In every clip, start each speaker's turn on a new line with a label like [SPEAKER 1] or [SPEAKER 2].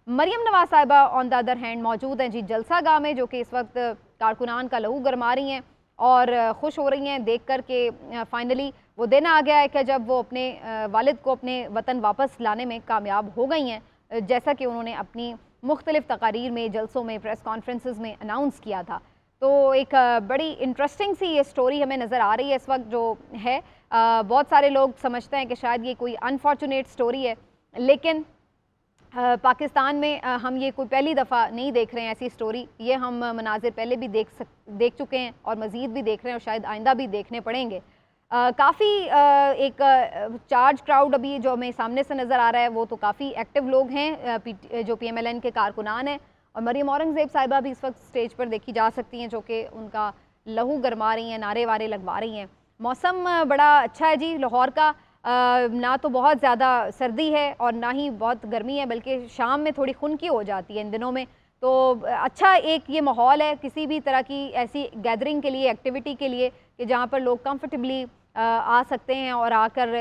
[SPEAKER 1] मरियम नवाज साहिबा on the other hand मौजूद हैं जी जलसा गाह में, जो कि इस वक्त कारकुनान का लहू गरमा रही हैं और खुश हो रही हैं देख कर के फाइनली वो दिन आ गया है कि जब वो अपने वालिद को अपने वतन वापस लाने में कामयाब हो गई हैं, जैसा कि उन्होंने अपनी मुख्तलिफ तकारीर में, जलसों में, प्रेस कॉन्फ्रेंसेस में अनाउंस किया था। तो एक बड़ी इंटरेस्टिंग सी ये स्टोरी हमें नज़र आ रही है इस वक्त जो है। बहुत सारे लोग समझते हैं कि शायद ये कोई अनफॉर्चुनेट स्टोरी है, लेकिन पाकिस्तान में हम ये कोई पहली दफ़ा नहीं देख रहे हैं ऐसी स्टोरी। ये हम मनाजिर पहले भी देख चुके हैं और मज़ीद भी देख रहे हैं और शायद आइंदा भी देखने पड़ेंगे। काफ़ी एक चार्ज क्राउड अभी जो हमें सामने से नज़र आ रहा है, वो तो काफ़ी एक्टिव लोग हैं जो PMLN के कारकुनान हैं। और मरियम औरंगज़ेब साहिबा भी इस वक्त स्टेज पर देखी जा सकती हैं, जो कि उनका लहू गरमा रही हैं, नारे वारे लगवा रही हैं। मौसम बड़ा अच्छा है जी लाहौर का। ना तो बहुत ज़्यादा सर्दी है और ना ही बहुत गर्मी है, बल्कि शाम में थोड़ी खुनकी हो जाती है इन दिनों में। तो अच्छा एक ये माहौल है किसी भी तरह की ऐसी गैदरिंग के लिए, एक्टिविटी के लिए, कि जहाँ पर लोग कंफर्टेबली आ सकते हैं और आकर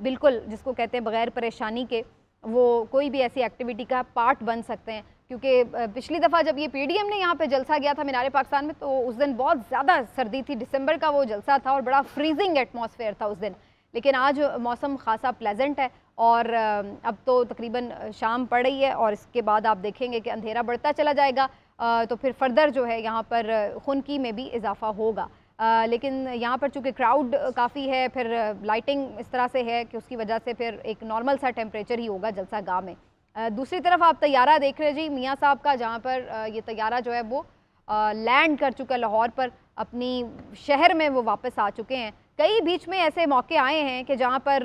[SPEAKER 1] बिल्कुल जिसको कहते हैं बग़ैर परेशानी के वो कोई भी ऐसी एक्टिविटी का पार्ट बन सकते हैं। क्योंकि पिछली दफ़ा जब ये PDM ने यहाँ पे जलसा गया था मीनार पाकिस्तान में, तो उस दिन बहुत ज़्यादा सर्दी थी, दिसंबर का वो जलसा था और बड़ा फ्रीजिंग एटमॉस्फेयर था उस दिन। लेकिन आज मौसम खासा प्लेजेंट है और अब तो तकरीबन शाम पड़ रही है और इसके बाद आप देखेंगे कि अंधेरा बढ़ता चला जाएगा, तो फिर फर्दर जो है यहाँ पर खुनकी में भी इजाफा होगा। लेकिन यहाँ पर चूँकि क्राउड काफ़ी है, फिर लाइटिंग इस तरह से है कि उसकी वजह से फिर एक नॉर्मल सा टेम्परेचर ही होगा जलसा गाह में। दूसरी तरफ आप तैयारा देख रहे जी मियाँ साहब का, जहाँ पर ये तैयारा जो है वो लैंड कर चुका लाहौर पर, अपनी शहर में वो वापस आ चुके हैं। कई बीच में ऐसे मौके आए हैं कि जहाँ पर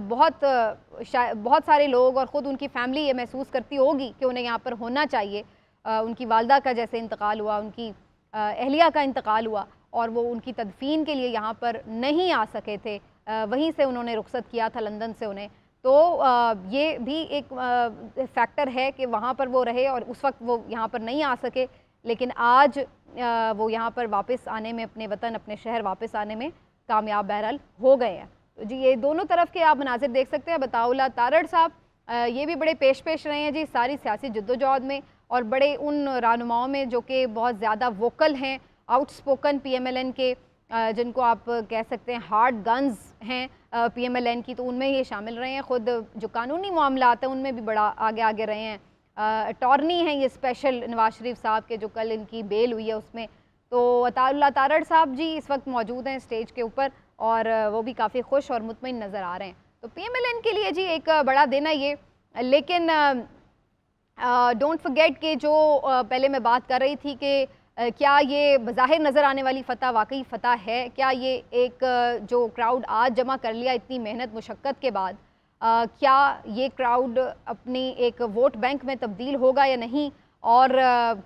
[SPEAKER 1] बहुत सारे लोग और ख़ुद उनकी फैमिली ये महसूस करती होगी कि उन्हें यहाँ पर होना चाहिए। उनकी वालदा का जैसे इंतकाल हुआ, उनकी अहलिया का इंतकाल हुआ और वो उनकी तदफीन के लिए यहाँ पर नहीं आ सके थे, वहीं से उन्होंने रुखसत किया था लंदन से उन्हें। तो ये भी एक फैक्टर है कि वहाँ पर वो रहे और उस वक्त वो यहाँ पर नहीं आ सके, लेकिन आज वो यहाँ पर वापस आने में, अपने वतन, अपने शहर वापस आने में कामयाब बहरहाल हो गए हैं। तो जी ये दोनों तरफ के आप मनाजिर देख सकते हैं। बताउल्लाह तारड़ साहब ये भी बड़े पेश रहे हैं जी सारी सियासी जद्दोजहद में और बड़े उन रहनुमाओं में जो कि बहुत ज़्यादा वोकल हैं, आउटस्पोकन PMLN के, जिनको आप कह सकते हैं हार्ड गन्स हैं PMLN की, तो उनमें ये शामिल रहे हैं। ख़ुद जो कानूनी मामलात हैं उनमें भी बड़ा आगे आगे रहे हैं। अटॉर्नी हैं ये स्पेशल नवाज शरीफ साहब के, जो कल इनकी बेल हुई है उसमें। तो अताउल्लाह तारड़ साहब जी इस वक्त मौजूद हैं स्टेज के ऊपर और वो भी काफ़ी खुश और मुतमईन नज़र आ रहे हैं। तो PMLN के लिए जी एक बड़ा दिन है ये। लेकिन डोंट फॉरगेट कि जो पहले मैं बात कर रही थी कि क्या ये बज़ाहिर नज़र आने वाली फ़तह वाकई फ़तह है? क्या ये एक जो क्राउड आज जमा कर लिया इतनी मेहनत मुशक्क़त के बाद, क्या ये क्राउड अपनी एक वोट बैंक में तब्दील होगा या नहीं? और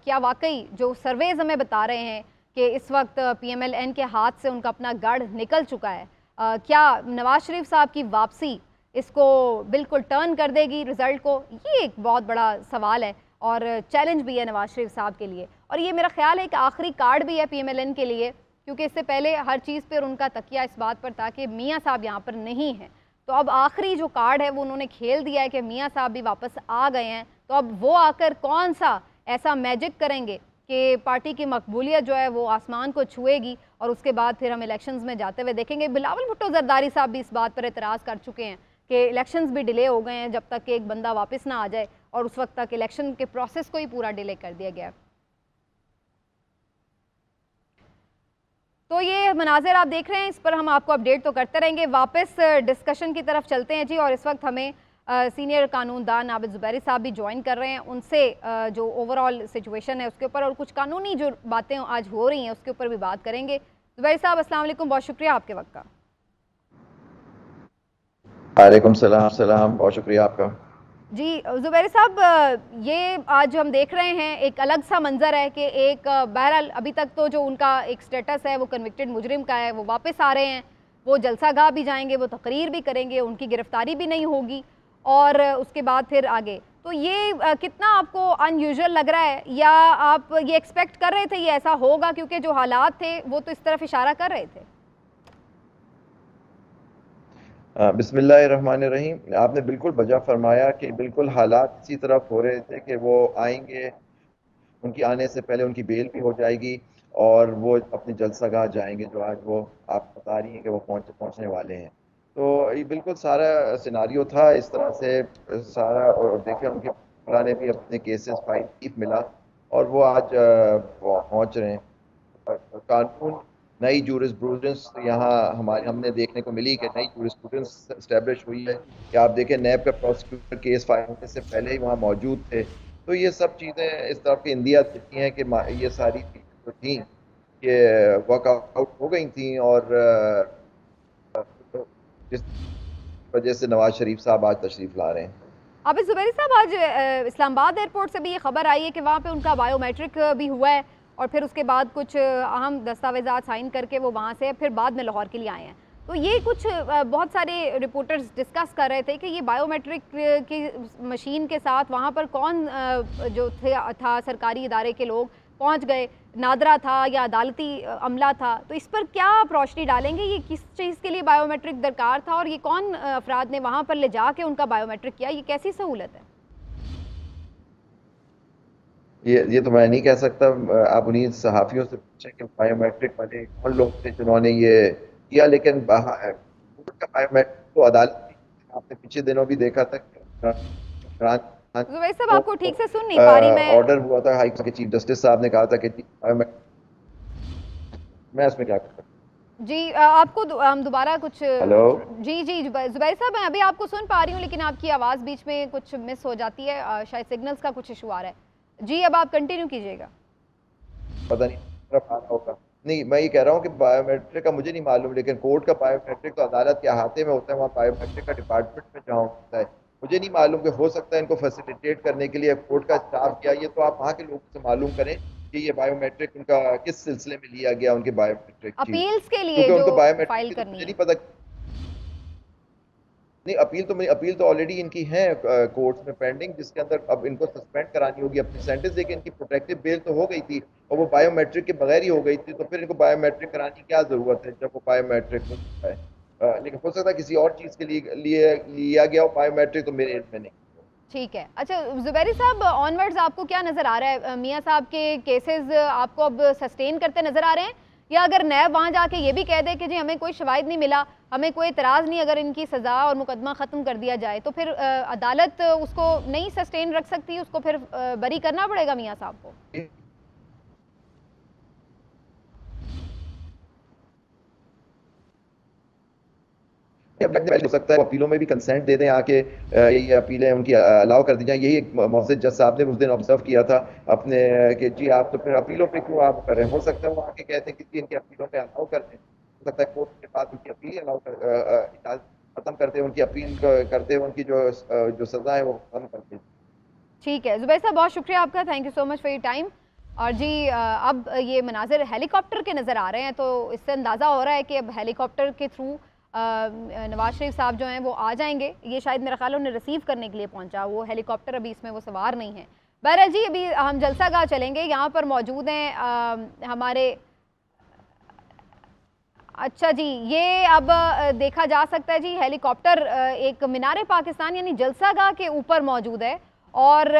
[SPEAKER 1] क्या वाकई जो सर्वेज हमें बता रहे हैं कि इस वक्त PMLN के हाथ से उनका अपना गढ़ निकल चुका है, क्या नवाज शरीफ साहब की वापसी इसको बिल्कुल टर्न कर देगी रिज़ल्ट को? ये एक बहुत बड़ा सवाल है और चैलेंज भी है नवाज शरीफ साहब के लिए। और ये मेरा ख्याल है कि आखिरी कार्ड भी है PMLN के लिए, क्योंकि इससे पहले हर चीज़ पर उनका तकिया इस बात पर था कि मियाँ साहब यहाँ पर नहीं हैं। तो अब आखिरी जो कार्ड है वो उन्होंने खेल दिया है कि मियाँ साहब भी वापस आ गए हैं। तो अब वो आकर कौन सा ऐसा मैजिक करेंगे कि पार्टी की मकबूलियत जो है वो आसमान को छुएगी और उसके बाद फिर हम इलेक्शंस में जाते हुए देखेंगे। बिलावल भुट्टो जरदारी साहब भी इस बात पर एतराज़ कर चुके हैं कि इलेक्शंस भी डिले हो गए हैं जब तक कि एक बंदा वापस ना आ जाए, और उस वक्त तक इलेक्शन के प्रोसेस को ही पूरा डिले कर दिया गया। तो ये मनाजिर आप देख रहे हैं, इस पर हम आपको अपडेट तो करते रहेंगे। वापस डिस्कशन की तरफ चलते हैं जी, और इस वक्त हमें सीनियर कानूनदान नाबिद ज़ुबैरी साहब भी ज्वाइन कर रहे हैं। उनसे जो ओवरऑल सिचुएशन है उसके ऊपर और कुछ कानूनी जो बातें आज हो रही हैं उसके ऊपर भी बात करेंगे। ज़ुबैरी साहब अस्सलाम वालेकुम, बहुत शुक्रिया आपके वक्त का।
[SPEAKER 2] वालेकुम सलाम, बहुत शुक्रिया आपका।
[SPEAKER 1] जी ज़ुबैरी साहब, ये आज हम देख रहे हैं एक अलग सा मंजर है कि एक बहरहाल अभी तक तो जो उनका एक स्टेटस है वो कन्विक्टेड मुजरिम का है, वो वापस आ रहे हैं, वो जलसागाह भी जाएंगे, वो तकरीर भी करेंगे, उनकी गिरफ्तारी भी नहीं होगी और उसके बाद फिर आगे। तो ये कितना आपको अनयूजुअल लग रहा है, या आप ये एक्सपेक्ट कर रहे थे ये ऐसा होगा, क्योंकि जो हालात थे वो तो इस तरफ इशारा कर रहे थे?
[SPEAKER 2] बिस्मिल्लाहिर्रहमानिर्रहीम। आपने बिल्कुल बजा फरमाया कि बिल्कुल हालात इसी तरफ हो रहे थे कि वो आएंगे, उनकी आने से पहले उनकी बेल भी हो जाएगी और वो अपनी जलसागाह जाएंगे, जो आज वो आप बता रही हैं कि वो पहुंचने वाले हैं। तो ये बिल्कुल सारा सिनारियो था इस तरह से सारा। और देखे उनके पुराने भी अपने केसेस फाइल चीफ मिला और वो आज वो पहुंच रहे हैं। कानून नई जूरिस्प्रूडेंस यहाँ हमारे हमने देखने को मिली कि नई जूरिस्प्रूडेंस एस्टेब्लिश हुई है कि आप देखें नैब का प्रोसिक्यूटर केस फाइल होने से पहले ही वहाँ मौजूद थे। तो ये सब चीज़ें इस तरफ की इंदिया देती हैं कि ये सारी चीज़ें जो थी ये वर्कआउट हो गई थी और जिस वजह से नवाज शरीफ साहब आज तशरीफ ला रहे हैं।
[SPEAKER 1] आबिद ज़ुबैरी साहब, आज इस्लामाबाद एयरपोर्ट से भी ये खबर आई है कि वहाँ पे उनका बायोमेट्रिक भी हुआ है और फिर उसके बाद कुछ अहम दस्तावेज़ात साइन करके वो वहाँ से फिर बाद में लाहौर के लिए आए हैं। तो ये कुछ बहुत सारे रिपोर्टर्स डिस्कस कर रहे थे कि ये बायोमेट्रिक की मशीन के साथ वहाँ पर कौन जो था सरकारी इदारे के लोग पहुँच गए, नादरा था या अदालती अमला था। तो इस पर क्या आप रोशनी डालेंगे, ये किस चीज़ के लिए बायोमेट्रिक दरकार था और ये कौन अफराद ने वहाँ पर ले जाके उनका बायोमेट्रिक किया, ये कैसी सहूलत है?
[SPEAKER 2] ये तो मैं नहीं कह सकता। आप उन्हीं सहाफ़ियों से पूछें कि बायोमेट्रिक वाले कौन लोग थे जिन्होंने ये किया। लेकिन कोर्ट का बायोमेट्रिक तो अदालत आपने पिछले दिनों भी देखा था
[SPEAKER 1] जुबैर साहब, आपको ठीक से सुन नहीं पा रही मैं।
[SPEAKER 2] ऑर्डर हुआ था हाई कोर्ट के चीफ जस्टिस साहब ने कहा था कि बायोमेट्रिक, मैं इसमें क्या कर सकता
[SPEAKER 1] जी आपको हम दोबारा कुछ
[SPEAKER 2] हेलो
[SPEAKER 1] जी जी जुबैर साहब, मैं अभी आपको सुन पा रही हूँ लेकिन आपकी आवाज़ बीच में कुछ मिस हो जाती है, शायद सिग्नल्स का कुछ इशू आ रहा है। जी अब आप कंटिन्यू कीजिएगा।
[SPEAKER 2] पता नहीं तरफ आ रहा होगा। नहीं, मैं ये कह रहा हूँ कि बायोमेट्रिक का मुझे नहीं मालूम, लेकिन कोर्ट का बायोमेट्रिक तो अदालत के अहाते में होता है। वहाँ बायोमेट्रिक का डिपार्टमेंट में जहाँ होता है, मुझे नहीं मालूम कि हो सकता है इनको फैसिलिटेट करने के लिए कोर्ट का स्टाफ किया। ये तो आप वहाँ के लोगों से मालूम करें कि ये बायोमेट्रिक उनका किस सिलसिले में लिया गया, उनके बायोमेट्रिक चीज,
[SPEAKER 1] अपील्स के लिए
[SPEAKER 2] क्योंकि
[SPEAKER 1] जो
[SPEAKER 2] उनको बायोमेट्रिक
[SPEAKER 1] फाइल
[SPEAKER 2] की तो
[SPEAKER 1] करनी
[SPEAKER 2] मुझे
[SPEAKER 1] है।
[SPEAKER 2] नहीं पता। नहीं, अपील तो ऑलरेडी इनकी है कोर्ट्स में पेंडिंग, जिसके अंदर अब इनको सस्पेंड करानी होगी अपनी सेंटेंस। लेकिन इनकी प्रोटेक्टिव बेल तो हो गई थी और वो बायोमेट्रिक के बगैर ही हो गई थी, तो फिर इनको बायोमेट्रिक कराने की क्या जरूरत है जब वो बायोमेट्रिक हो चुका है। लेकिन हो सकता है किसी और चीज के लिए लिया गया हो बायोमेट्रिक, तो मेरे इल्म में नहीं।
[SPEAKER 1] ठीक है। अच्छा जुबैरी साहब, ऑनवर्ड्स आपको क्या नज़र आ रहा है? मियाँ साहब के केसेस आपको अब सस्टेन करते नज़र आ रहे हैं, या अगर नैब वहाँ जाके ये भी कह दे कि जी हमें कोई शवाहिद नहीं मिला, हमें कोई एतराज़ नहीं, अगर इनकी सज़ा और मुकदमा ख़त्म कर दिया जाए, तो फिर अदालत उसको नहीं सस्टेन रख सकती, उसको फिर बरी करना पड़ेगा मियाँ साहब को?
[SPEAKER 2] हो सकता है अपीलों में भी कंसेंट दे दें आके, ये अपीलें उनकी अलाउ कर दी जाए। यही एक मोहसिन जज साहब ने उस दिन ऑब्जर्व किया था अपने कि जी आप तो फिर अपीलों पे क्यों आप कर रहे हैं। हो सकता है वो आके कहते हैं कि इनकी अपीलों पे अलाउ कर दें। हो सकता है कोर्ट के बाद उनकी अपील अलाउ कर खत्म करते हैं, उनकी अपील करते हैं, उनकी जो सजा है वो खत्म करते हैं।
[SPEAKER 1] ठीक है जुबैर साहब, बहुत शुक्रिया आपका, thank you so much for your time. और जी अब ये मनाजिर हेलीकॉप्टर के नज़र आ रहे हैं, तो इससे अंदाज़ा हो रहा है कि अब हेलीकॉप्टर के थ्रू नवाज शरीफ साहब जो हैं वो आ जाएंगे। ये शायद मेरा ख्याल उन्हें रिसीव करने के लिए पहुंचा, वो हेलीकॉप्टर अभी इसमें वो सवार नहीं है। बहरहाल जी अभी हम जलसागाह चलेंगे, यहाँ पर मौजूद हैं हमारे। अच्छा जी, ये अब देखा जा सकता है जी हेलीकॉप्टर एक मीनार पाकिस्तान यानी जलसागाह के ऊपर मौजूद है। और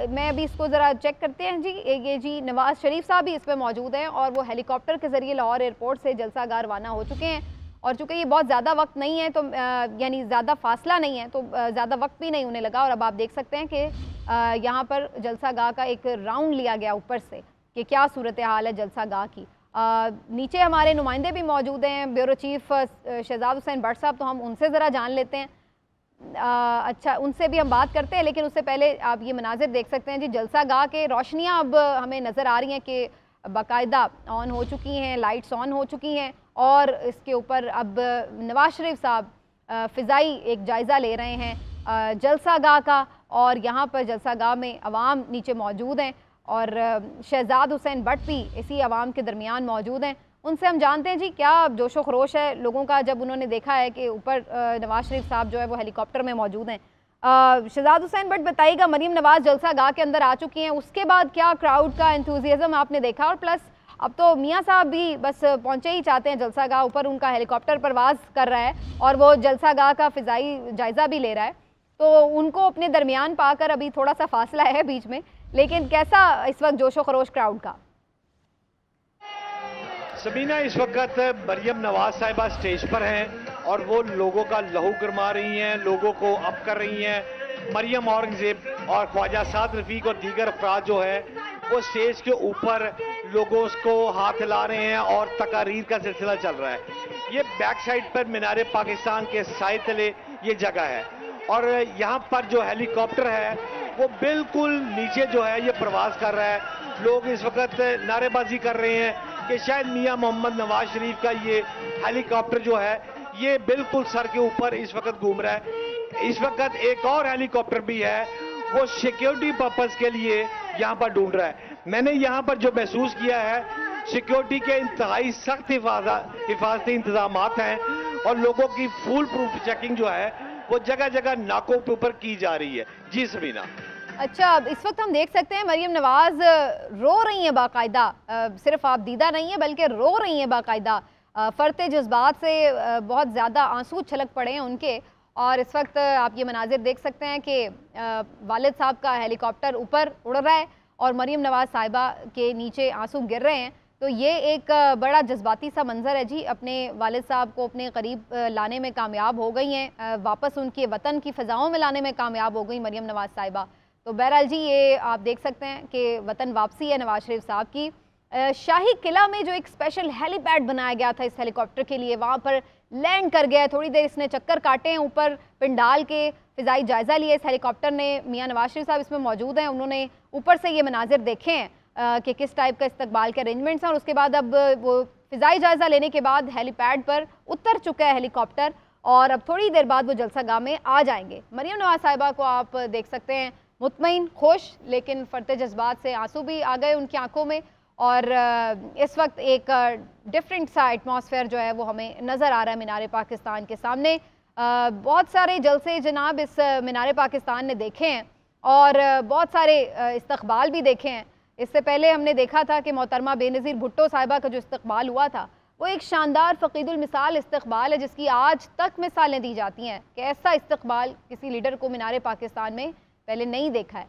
[SPEAKER 1] मैं अभी इसको ज़रा चेक करते हैं जी। ये जी नवाज शरीफ साहब भी इसमें मौजूद हैं और वो हेलीकॉप्टर के ज़रिए लाहौर एयरपोर्ट से जलसागाह रवाना हो चुके हैं। और चूँकि ये बहुत ज़्यादा वक्त नहीं है, तो यानी ज़्यादा फासला नहीं है, तो ज़्यादा वक्त भी नहीं उन्हें लगा। और अब आप देख सकते हैं कि यहाँ पर जलसागाह का एक राउंड लिया गया ऊपर से कि क्या सूरत हाल है जलसागाह की। नीचे हमारे नुमाइंदे भी मौजूद हैं, ब्यूरो चीफ शहजाद हुसैन भट्ट साहब, तो हम उनसे ज़रा जान लेते हैं। अच्छा, उनसे भी हम बात करते हैं, लेकिन उससे पहले आप ये मनाजिर देख सकते हैं जी जलसागाह के। रोशनियाँ अब हमें नज़र आ रही हैं कि बाकायदा ऑन हो चुकी हैं, लाइट्स ऑन हो चुकी हैं। और इसके ऊपर अब नवाज शरीफ साहब फ़िज़ाई एक जायज़ा ले रहे हैं जलसागाह का। और यहाँ पर जलसागाह में अवाम नीचे मौजूद हैं और शहजाद हुसैन भट्ट भी इसी अवाम के दरमियान मौजूद हैं। उनसे हम जानते हैं जी क्या जोशो खरोश है लोगों का जब उन्होंने देखा है कि ऊपर नवाज शरीफ साहब जो है वो हेलीकॉप्टर में मौजूद हैं। शहजाद हुसैन भट्ट बताइएगा, मरीम नवाज जलसागाह के अंदर आ चुकी हैं, उसके बाद क्या क्राउड का एंथुजियाज्म आपने देखा, और प्लस अब तो मियाँ साहब भी बस पहुँचे ही चाहते हैं जलसागाह, ऊपर उनका हेलीकॉप्टर परवाज़ कर रहा है और वो जलसागाह का फ़िज़ाई जायज़ा भी ले रहा है। तो उनको अपने दरमियान पाकर अभी थोड़ा सा फासला है बीच में, लेकिन कैसा इस वक्त जोशो खरोश क्राउड का?
[SPEAKER 3] सबीना, इस वक्त मरियम नवाज साहिबा स्टेज पर हैं और वो लोगों का लहू गरमा रही हैं, लोगों को अप कर रही हैं। मरियम औरंगजेब और ख्वाजा साद रफीक और दीगर अफराद जो है वो स्टेज के ऊपर लोगों को हाथ हिला रहे हैं और तकारीर का सिलसिला चल रहा है। ये बैक साइड पर मीनार पाकिस्तान के साए तले ये जगह है और यहाँ पर जो हेलीकॉप्टर है वो बिल्कुल नीचे जो है ये प्रवास कर रहा है। लोग इस वक्त नारेबाजी कर रहे हैं कि शायद मियां मोहम्मद नवाज शरीफ का ये हेलीकॉप्टर जो है ये बिल्कुल सर के ऊपर इस वक्त घूम रहा है। इस वक्त एक और हेलीकॉप्टर भी है, वो सिक्योरिटी पर्पस के लिए यहाँ पर ढूंढ रहा है। मैंने यहाँ पर जो महसूस किया है, सिक्योरिटी के इंतहाई सख्त हिफाजती इंतजाम हैं और लोगों की फुल प्रूफ चेकिंग जो है वो जगह जगह नाकों के ऊपर की जा रही है। जी सबीना।
[SPEAKER 1] अच्छा, इस वक्त हम देख सकते हैं मरियम नवाज रो रही हैं बाकायदा, सिर्फ आप दीदा नहीं है बल्कि रो रही हैं बाकायदा, फरते जज्बात से बहुत ज़्यादा आंसू छलक पड़े हैं उनके। और इस वक्त आप ये मनाजिर देख सकते हैं कि वालिद साहब का हेलीकॉप्टर ऊपर उड़ रहा है और मरियम नवाज साहिबा के नीचे आंसू गिर रहे हैं। तो ये एक बड़ा जज्बाती सा मंजर है जी। अपने वालिद साहब को अपने करीब लाने में कामयाब हो गई हैं, वापस उनके वतन की फ़िज़ाओं में लाने में कामयाब हो गई मरियम नवाज साहिबा। तो बहरहाल जी, ये आप देख सकते हैं कि वतन वापसी है नवाज शरीफ साहब की। शाही किला में जो एक स्पेशल हेलीपैड बनाया गया था इस हेलीकॉप्टर के लिए, वहाँ पर लैंड कर गया है। थोड़ी देर इसने चक्कर काटे हैं ऊपर पिंडाल के, फ़िज़ाई जायज़ा लिया इस हेलीकॉप्टर ने। मियाँ नवाज शरीफ साहब इसमें मौजूद हैं, उन्होंने ऊपर से ये मनाजिर देखे हैं कि किस टाइप का इस्तकबाल के अरेंजमेंट्स हैं। और उसके बाद अब वो फ़िज़ाई जायज़ा लेने के बाद हेलीपैड पर उतर चुका है हेलीकॉप्टर और अब थोड़ी देर बाद वो जलसागाह में आ जाएंगे। मरियम नवाज साहिबा को आप देख सकते हैं मुतमईन, खुश, लेकिन फरते जज्बात से आंसू भी आ गए उनकी आंखों में। और इस वक्त एक डिफरेंट सा एटमॉस्फेयर जो है वो हमें नज़र आ रहा है मीनार पाकिस्तान के सामने। बहुत सारे जलसे जनाब इस मीनार पाकिस्तान ने देखे हैं और बहुत सारे इस्तकबाल भी देखे हैं। इससे पहले हमने देखा था कि मोहतरमा बेनज़ीर भुट्टो साहिबा का जो इस्तकबाल हुआ था वो एक शानदार फ़कीदुल मिसाल इस्तकबाल है, जिसकी आज तक मिसालें दी जाती हैं कि ऐसा इस्तकबाल किसी लीडर को मीनार पाकिस्तान में पहले नहीं देखा है।